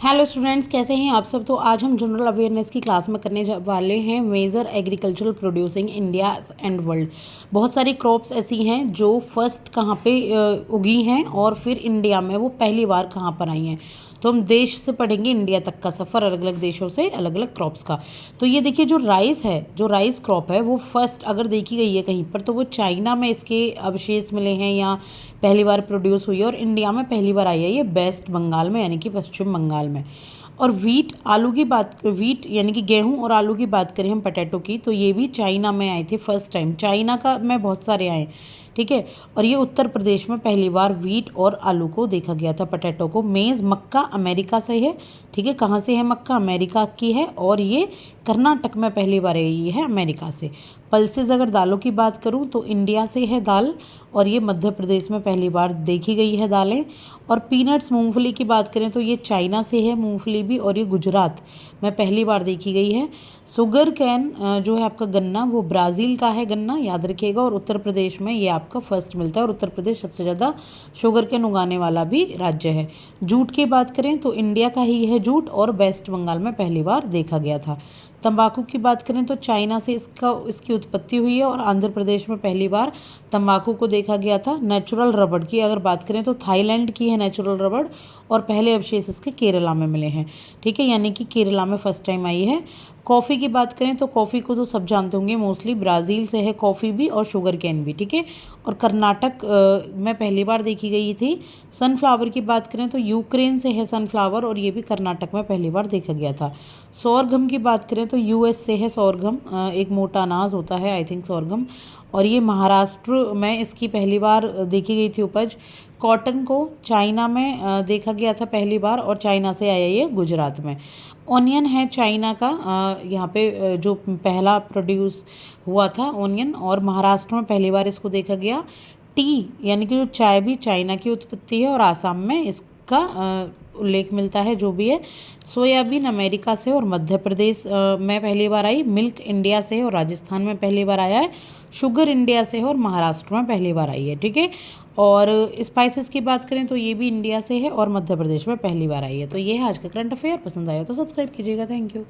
Hello students, कैसे हैं आप सब। तो आज हम जनरल अवेयरनेस की क्लास में करने वाले हैं major agricultural producing India and world. बहुत सारी क्रॉप्स ऐसी हैं जो फर्स्ट कहाँ पे उगी हैं और फिर इंडिया में वो पहली बार कहाँ पर आई हैं। तो हम देश से पढ़ेंगे इंडिया तक का सफ़र, अलग अलग देशों से अलग अलग क्रॉप्स का। तो ये देखिए, जो राइस है, जो राइस क्रॉप है, वो फर्स्ट अगर देखी गई है कहीं पर तो वो चाइना में इसके अवशेष मिले हैं या पहली बार प्रोड्यूस हुई है। और इंडिया में पहली बार आई है ये वेस्ट बंगाल में, यानी कि पश्चिम बंगाल में। और वीट यानी कि गेहूं और आलू की बात करें हम, पोटैटो की, तो ये भी चाइना में आए थे फर्स्ट टाइम। चाइना का में बहुत सारे आए, ठीक है। और ये उत्तर प्रदेश में पहली बार वीट और आलू को देखा गया था, पोटैटो को। मेज़, मक्का अमेरिका से है, ठीक है। कहाँ से है मक्का? अमेरिका की है। और ये कर्नाटक में पहली बार आई है, अमेरिका से। पल्सेस अगर दालों की बात करूँ तो इंडिया से है दाल, और ये मध्य प्रदेश में पहली बार देखी गई है दालें। और पीनट्स, मूंगफली की बात करें तो ये चाइना से है मूंगफली भी, और ये गुजरात में पहली बार देखी गई है। शुगर कैन जो है आपका गन्ना, वो ब्राज़ील का है गन्ना, याद रखिएगा। और उत्तर प्रदेश में ये आपका फर्स्ट मिलता है, और उत्तर प्रदेश सबसे ज़्यादा शुगर कैन उगाने वाला भी राज्य है। जूट की बात करें तो इंडिया का ही है जूट, और वेस्ट बंगाल में पहली बार देखा गया था। तंबाकू की बात करें तो चाइना से इसकी उत्पत्ति हुई है, और आंध्र प्रदेश में पहली बार तंबाकू को देखा गया था। नेचुरल रबड़ की अगर बात करें तो थाईलैंड की है नेचुरल रबड़, और पहले अवशेष इसके केरला में मिले हैं, ठीक है। यानी कि केरला में फर्स्ट टाइम आई है। कॉफ़ी की बात करें तो कॉफ़ी को तो सब जानते होंगे, मोस्टली ब्राज़ील से है कॉफ़ी भी और शुगर कैन भी, ठीक है। और कर्नाटक में पहली बार देखी गई थी। सनफ्लावर की बात करें तो यूक्रेन से है सनफ्लावर, और ये भी कर्नाटक में पहली बार देखा गया था। सौरगम की बात करें तो यूएस से है सौरगम, एक मोटा अनाज होता है, आई थिंक सौरगम। और ये महाराष्ट्र में इसकी पहली बार देखी गई थी उपज। कॉटन को चाइना में देखा गया था पहली बार, और चाइना से आया ये गुजरात में। ऑनियन है चाइना का, यहाँ पे जो पहला प्रोड्यूस हुआ था ऑनियन, और महाराष्ट्र में पहली बार इसको देखा गया। टी यानी कि जो चाय भी चाइना की उत्पत्ति है, और आसाम में इसका उल्लेख मिलता है, जो भी है। सोयाबीन अमेरिका से और मध्य प्रदेश में पहली बार आई। मिल्क इंडिया से है और राजस्थान में पहली बार आया है। शुगर इंडिया से है और महाराष्ट्र में पहली बार आई है, ठीक है। और स्पाइसेस की बात करें तो ये भी इंडिया से है और मध्य प्रदेश में पहली बार आई है। तो ये है आज का करंट अफेयर। पसंद आया तो सब्सक्राइब कीजिएगा। Thank you.